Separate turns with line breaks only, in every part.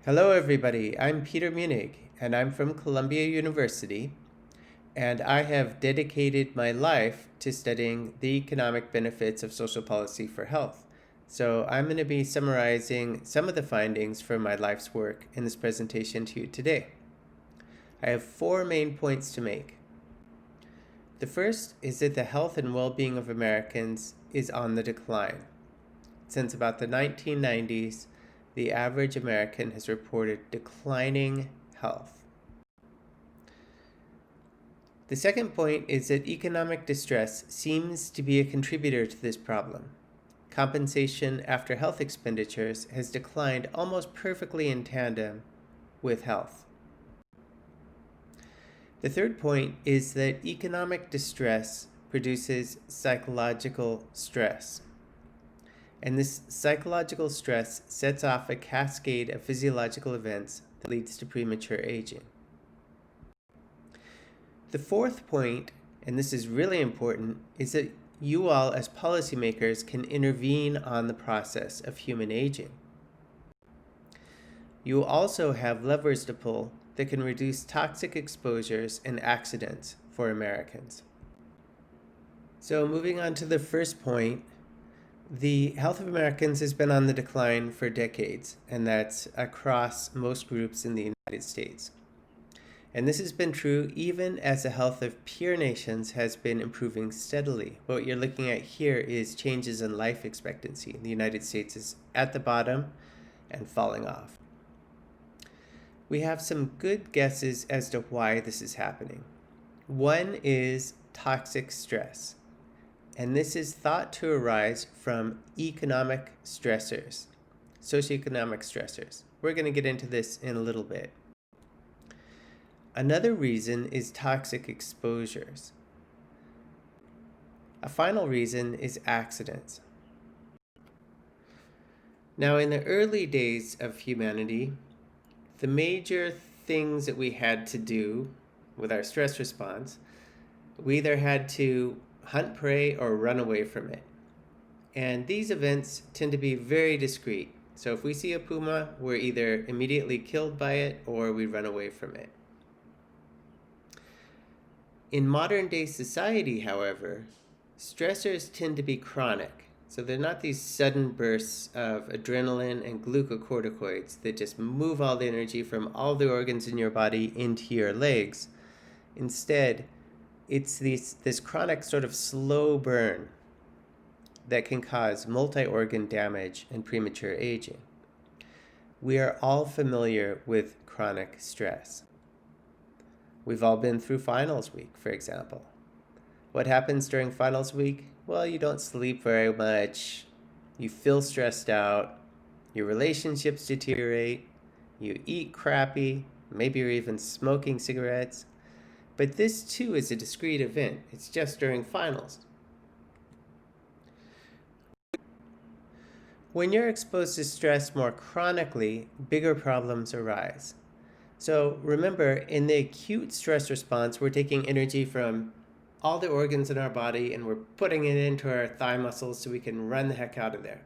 Hello, everybody. I'm Peter Munig, and I'm from Columbia University, and I have dedicated my life to studying the economic benefits of social policy for health. So I'm going to be summarizing some of the findings from my life's work in this presentation to you today. I have four main points to make. The first is that the health and well-being of Americans is on the decline. Since about the 1990s, the average American has reported declining health. The second point is that economic distress seems to be a contributor to this problem. Compensation after health expenditures has declined almost perfectly in tandem with health. The third point is that economic distress produces psychological stress. And this psychological stress sets off a cascade of physiological events that leads to premature aging. The fourth point, and this is really important, is that you all as policymakers can intervene on the process of human aging. You also have levers to pull that can reduce toxic exposures and accidents for Americans. So moving on to the first point, the health of Americans has been on the decline for decades, and that's across most groups in the United States. And this has been true even as the health of peer nations has been improving steadily. What you're looking at here is changes in life expectancy. The United States is at the bottom and falling off. We have some good guesses as to why this is happening. One is toxic stress. And this is thought to arise from economic stressors, socioeconomic stressors. We're going to get into this in a little bit. Another reason is toxic exposures. A final reason is accidents. Now, in the early days of humanity, the major things that we had to do with our stress response, we either had to hunt prey or run away from it. And these events tend to be very discrete. So if we see a puma, we're either immediately killed by it or we run away from it. In modern day society, however, stressors tend to be chronic. So they're not these sudden bursts of adrenaline and glucocorticoids that just move all the energy from all the organs in your body into your legs. Instead, it's this chronic sort of slow burn that can cause multi-organ damage and premature aging. We are all familiar with chronic stress. We've all been through finals week, for example. What happens during finals week? Well, you don't sleep very much, you feel stressed out, your relationships deteriorate, you eat crappy, maybe you're even smoking cigarettes. But this too is a discrete event. It's just during finals. When you're exposed to stress more chronically, bigger problems arise. So remember, in the acute stress response, we're taking energy from all the organs in our body and we're putting it into our thigh muscles so we can run the heck out of there.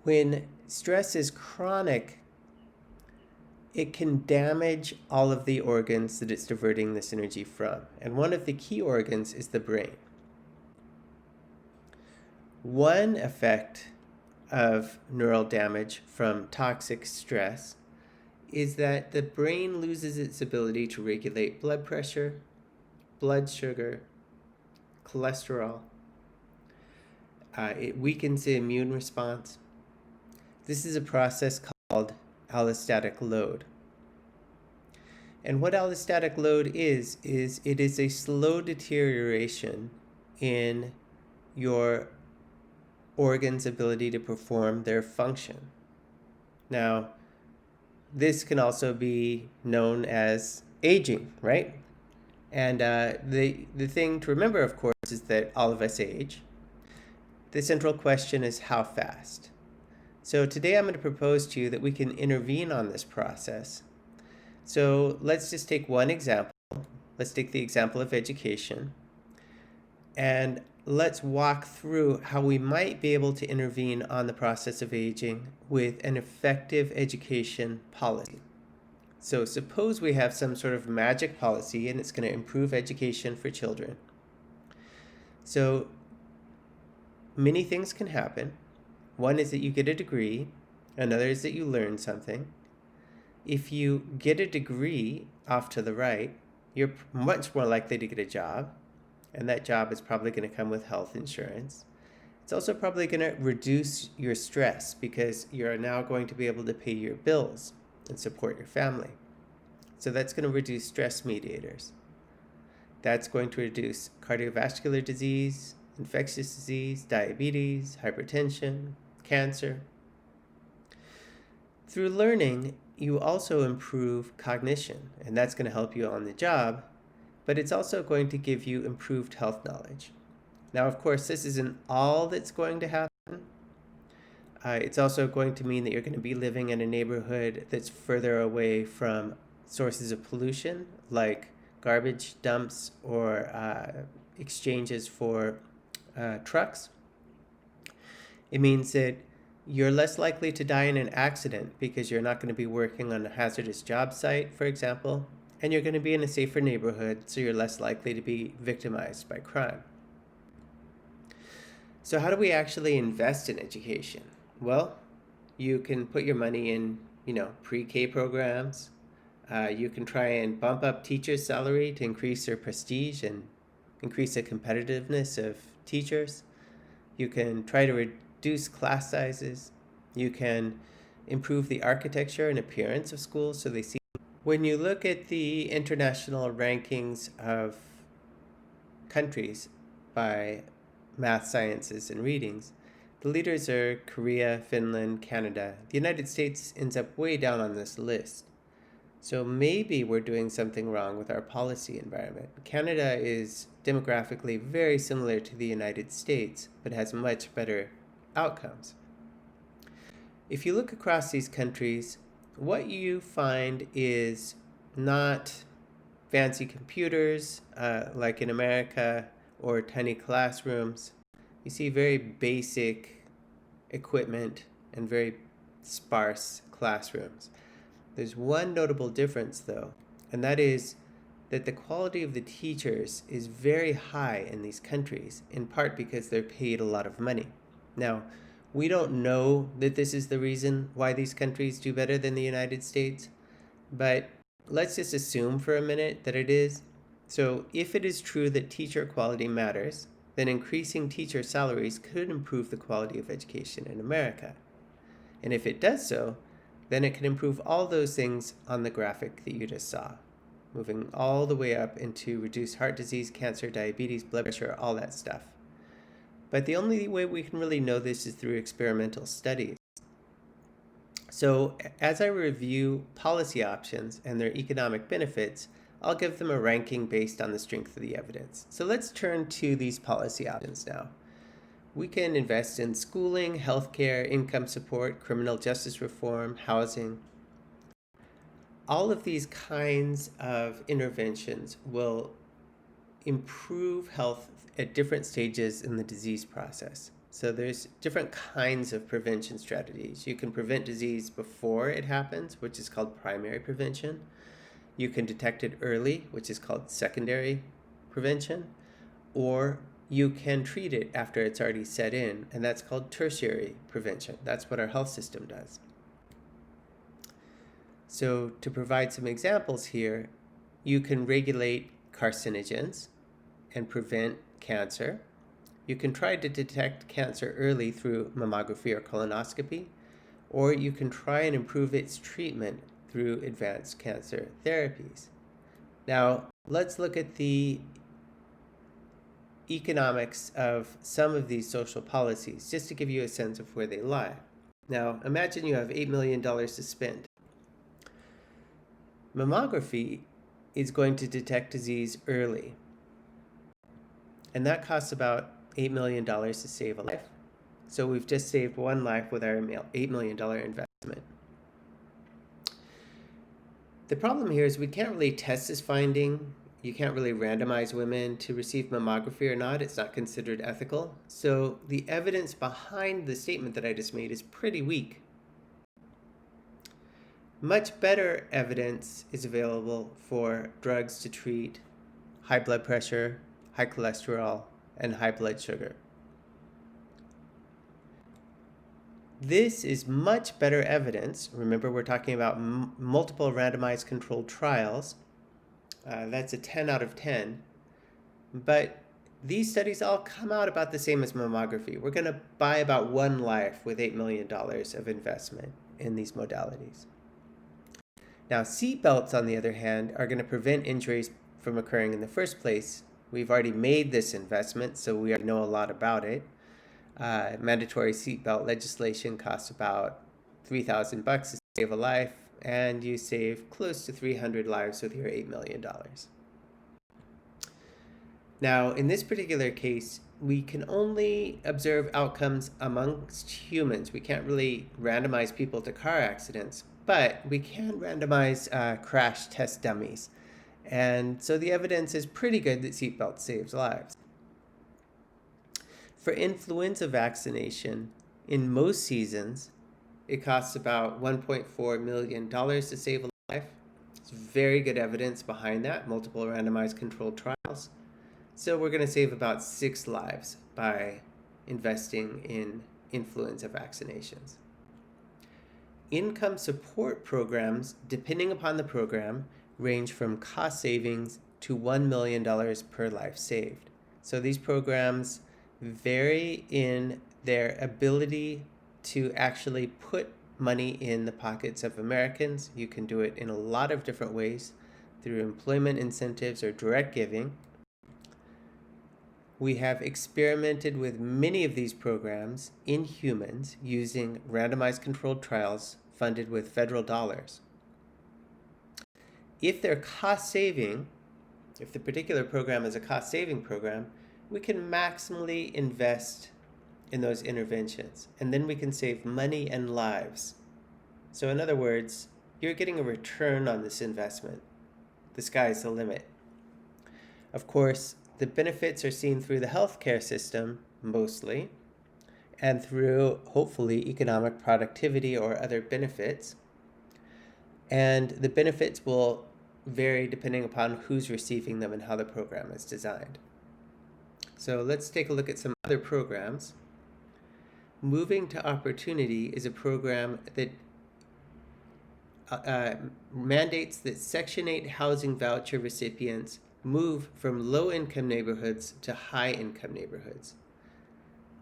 When stress is chronic, it can damage all of the organs that it's diverting this energy from. And one of the key organs is the brain. One effect of neural damage from toxic stress is that the brain loses its ability to regulate blood pressure, blood sugar, cholesterol. It weakens the immune response. This is a process called allostatic load. And what allostatic load is it is a slow deterioration in your organ's ability to perform their function. Now, this can also be known as aging, right? And the thing to remember, of course, is that all of us age. The central question is how fast. So today I'm going to propose to you that we can intervene on this process. So let's just take one example. Let's take the example of education. And let's walk through how we might be able to intervene on the process of aging with an effective education policy. So suppose we have some sort of magic policy and it's going to improve education for children. So many things can happen. One is that you get a degree, another is that you learn something. If you get a degree off to the right, you're much more likely to get a job, and that job is probably going to come with health insurance. It's also probably going to reduce your stress because you're now going to be able to pay your bills and support your family. So that's going to reduce stress mediators. That's going to reduce cardiovascular disease, infectious disease, diabetes, hypertension, cancer. Through learning, you also improve cognition, and that's going to help you on the job, but it's also going to give you improved health knowledge. Now, of course, this isn't all that's going to happen. It's also going to mean that you're going to be living in a neighborhood that's further away from sources of pollution, like garbage dumps or exchanges for trucks. It means that you're less likely to die in an accident because you're not going to be working on a hazardous job site, for example, and you're going to be in a safer neighborhood, so you're less likely to be victimized by crime. So how do we actually invest in education? Well, you can put your money in, pre-K programs. You can try and bump up teachers' salary to increase their prestige and increase the competitiveness of teachers. You can try to reduce class sizes. You can improve the architecture and appearance of schools so they see. When you look at the international rankings of countries by math, sciences, and readings, the leaders are Korea, Finland, Canada. The United States ends up way down on this list. So maybe we're doing something wrong with our policy environment. Canada is demographically very similar to the United States, but has much better outcomes. If you look across these countries, what you find is not fancy computers like in America or tiny classrooms. You see very basic equipment and very sparse classrooms. There's one notable difference, though, and that is that the quality of the teachers is very high in these countries, in part because they're paid a lot of money. Now, we don't know that this is the reason why these countries do better than the United States, but let's just assume for a minute that it is. So if it is true that teacher quality matters, then increasing teacher salaries could improve the quality of education in America. And if it does so, then it can improve all those things on the graphic that you just saw, moving all the way up into reduced heart disease, cancer, diabetes, blood pressure, all that stuff. But the only way we can really know this is through experimental studies. So as I review policy options and their economic benefits, I'll give them a ranking based on the strength of the evidence. So let's turn to these policy options now. We can invest in schooling, healthcare, income support, criminal justice reform, housing. All of these kinds of interventions will improve health at different stages in the disease process. So there's different kinds of prevention strategies. You can prevent disease before it happens, which is called primary prevention. You can detect it early, which is called secondary prevention, or you can treat it after it's already set in, and that's called tertiary prevention. That's what our health system does. So to provide some examples here, you can regulate carcinogens and prevent cancer. You can try to detect cancer early through mammography or colonoscopy, or you can try and improve its treatment through advanced cancer therapies. Now, let's look at the economics of some of these social policies, just to give you a sense of where they lie. Now, imagine you have $8 million to spend. Mammography is going to detect disease early, and that costs about $8 million to save a life. So we've just saved one life with our $8 million investment. The problem here is we can't really test this finding you can't really randomize women to receive mammography or not. It's not considered ethical. So the evidence behind the statement that I just made is pretty weak. Much better evidence is available for drugs to treat high blood pressure, high cholesterol, and high blood sugar. This is much better evidence. Remember, we're talking about multiple randomized controlled trials. That's a 10 out of 10. But these studies all come out about the same as mammography. We're going to buy about one life with $8 million of investment in these modalities. Now, seatbelts, on the other hand, are going to prevent injuries from occurring in the first place. We've already made this investment, so we already know a lot about it. Mandatory seatbelt legislation costs about $3,000 to save a life, and you save close to 300 lives with your $8 million. Now, in this particular case, we can only observe outcomes amongst humans. We can't really randomize people to car accidents, but we can randomize crash test dummies. And so the evidence is pretty good that seatbelt saves lives. For influenza vaccination, in most seasons, it costs about $1.4 million to save a life. It's very good evidence behind that, multiple randomized controlled trials. So we're going to save about 6 lives by investing in influenza vaccinations. Income support programs, depending upon the program, range from cost savings to $1 million per life saved. So these programs vary in their ability to actually put money in the pockets of Americans. You can do it in a lot of different ways, through employment incentives or direct giving. We have experimented with many of these programs in humans using randomized controlled trials funded with federal dollars. If they're cost saving, if the particular program is a cost saving program, we can maximally invest in those interventions, and then we can save money and lives. So in other words, you're getting a return on this investment. The sky's the limit. Of course, the benefits are seen through the healthcare system mostly, and through hopefully economic productivity or other benefits. And the benefits will vary depending upon who's receiving them and how the program is designed. So let's take a look at some other programs. Moving to Opportunity is a program that mandates that Section 8 housing voucher recipients move from low-income neighborhoods to high-income neighborhoods.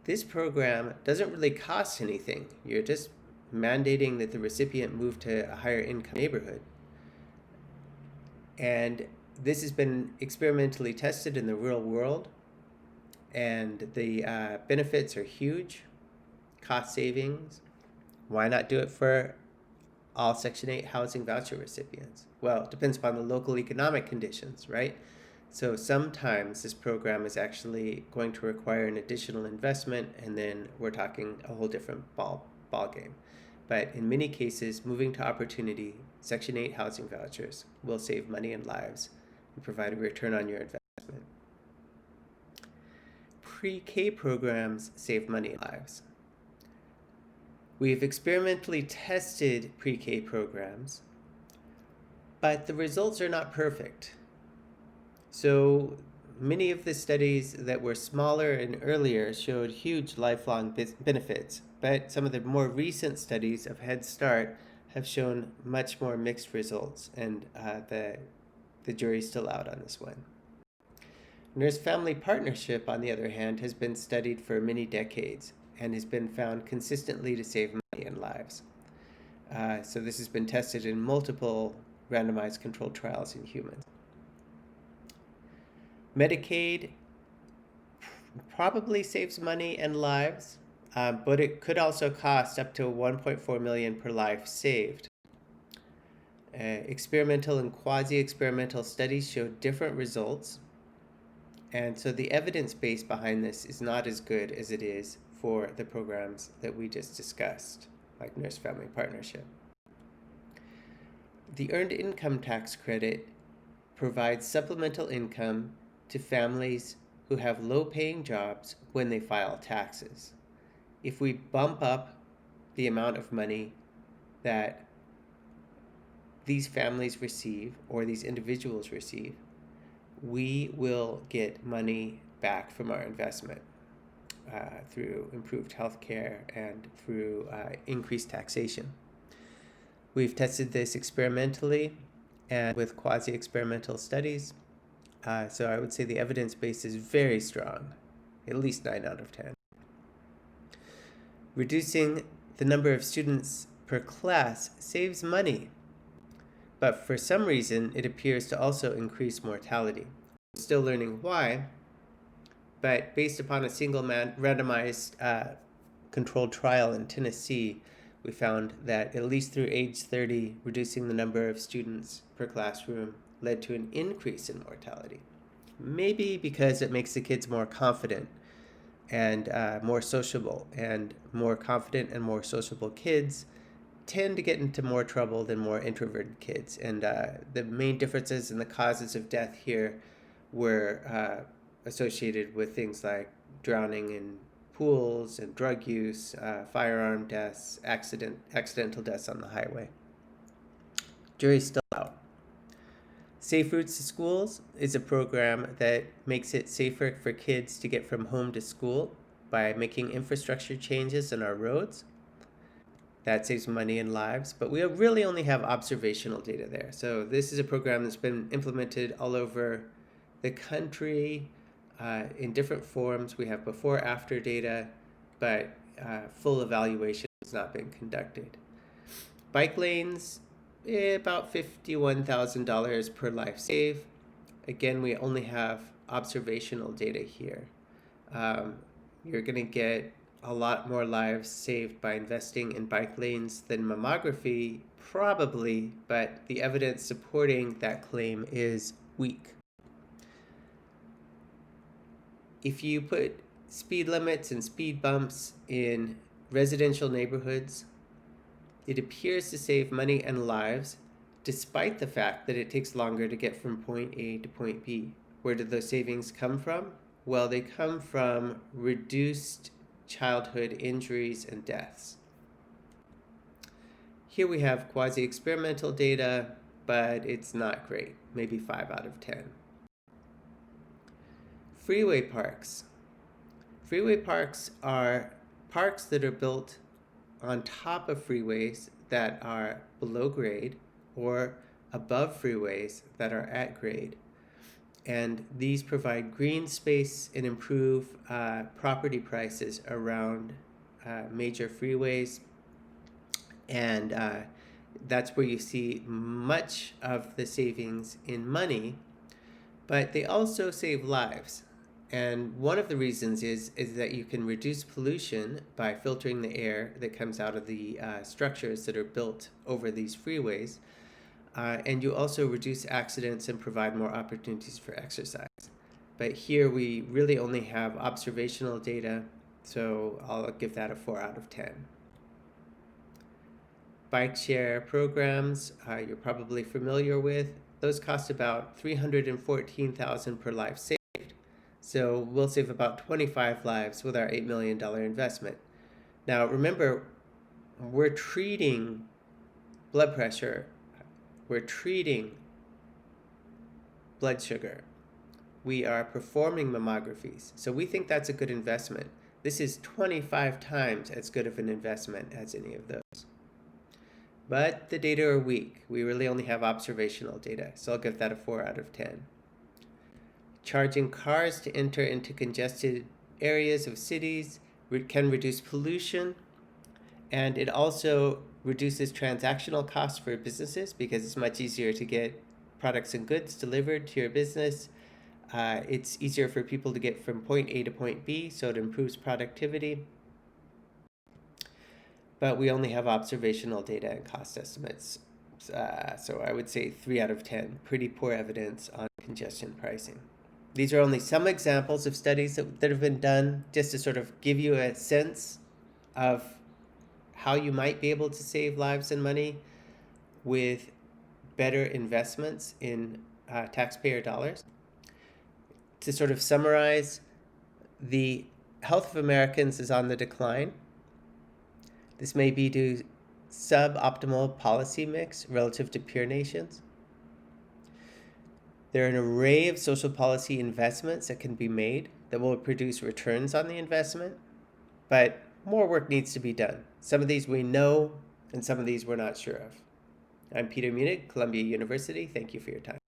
This program doesn't really cost anything. You're just mandating that the recipient move to a higher income neighborhood. And this has been experimentally tested in the real world, and the benefits are huge. Cost savings. Why not do it for all Section 8 housing voucher recipients? Well, it depends upon the local economic conditions, right? So sometimes this program is actually going to require an additional investment, and then we're talking a whole different ball game. But in many cases, moving to Opportunity, Section 8 housing vouchers will save money and lives and provide a return on your investment. Pre-K programs save money and lives. We've experimentally tested pre-K programs, but the results are not perfect. So many of the studies that were smaller and earlier showed huge lifelong benefits, but some of the more recent studies of Head Start have shown much more mixed results, and the jury's still out on this one. Nurse-family partnership, on the other hand, has been studied for many decades and has been found consistently to save money and lives. So this has been tested in multiple randomized controlled trials in humans. Medicaid probably saves money and lives, but it could also cost up to $1.4 million per life saved. Experimental and quasi-experimental studies show different results, and so the evidence base behind this is not as good as it is for the programs that we just discussed, like Nurse-Family Partnership. The Earned Income Tax Credit provides supplemental income to families who have low-paying jobs when they file taxes. If we bump up the amount of money that these families receive or these individuals receive, we will get money back from our investment through improved health care and through increased taxation. We've tested this experimentally and with quasi-experimental studies. So I would say the evidence base is very strong, at least 9 out of 10. Reducing the number of students per class saves money, but for some reason it appears to also increase mortality. We're still learning why, but based upon a single randomized controlled trial in Tennessee, we found that at least through age 30, reducing the number of students per classroom led to an increase in mortality. Maybe because it makes the kids more confident and more sociable, and more confident and more sociable kids tend to get into more trouble than more introverted kids. And the main differences in the causes of death here were associated with things like drowning in pools and drug use, firearm deaths, accidental deaths on the highway. Jury's still out. Safe Routes to Schools is a program that makes it safer for kids to get from home to school by making infrastructure changes in our roads. That saves money and lives, but we really only have observational data there. So this is a program that's been implemented all over the country in different forms. We have before-after data, but full evaluation has not been conducted. Bike lanes, about $51,000 per life saved. Again, we only have observational data here. You're going to get a lot more lives saved by investing in bike lanes than mammography, probably, but the evidence supporting that claim is weak. If you put speed limits and speed bumps in residential neighborhoods, it appears to save money and lives, despite the fact that it takes longer to get from point A to point B. Where did those savings come from? Well, they come from reduced childhood injuries and deaths. Here we have quasi-experimental data, but it's not great, maybe 5 out of 10. Freeway parks. Freeway parks are parks that are built on top of freeways that are below grade or above freeways that are at grade. And these provide green space and improve property prices around major freeways. And that's where you see much of the savings in money, but they also save lives. And one of the reasons is that you can reduce pollution by filtering the air that comes out of the structures that are built over these freeways. And you also reduce accidents and provide more opportunities for exercise. But here we really only have observational data, so I'll give that a 4 out of 10. Bike share programs, you're probably familiar with. Those cost about $314,000 per life saved. So we'll save about 25 lives with our $8 million investment. Now remember, we're treating blood pressure, we're treating blood sugar, we are performing mammographies. So we think that's a good investment. This is 25 times as good of an investment as any of those. But the data are weak. We really only have observational data, so I'll give that a 4 out of 10. Charging cars to enter into congested areas of cities can reduce pollution, and it also reduces transactional costs for businesses because it's much easier to get products and goods delivered to your business. It's easier for people to get from point A to point B, so it improves productivity. But we only have observational data and cost estimates. So I would say 3 out of 10, pretty poor evidence on congestion pricing. These are only some examples of studies that have been done just to sort of give you a sense of how you might be able to save lives and money with better investments in taxpayer dollars. To sort of summarize, the health of Americans is on the decline. This may be due to suboptimal policy mix relative to peer nations. There are an array of social policy investments that can be made that will produce returns on the investment, but more work needs to be done. Some of these we know, and some of these we're not sure of. I'm Peter Munich, Columbia University. Thank you for your time.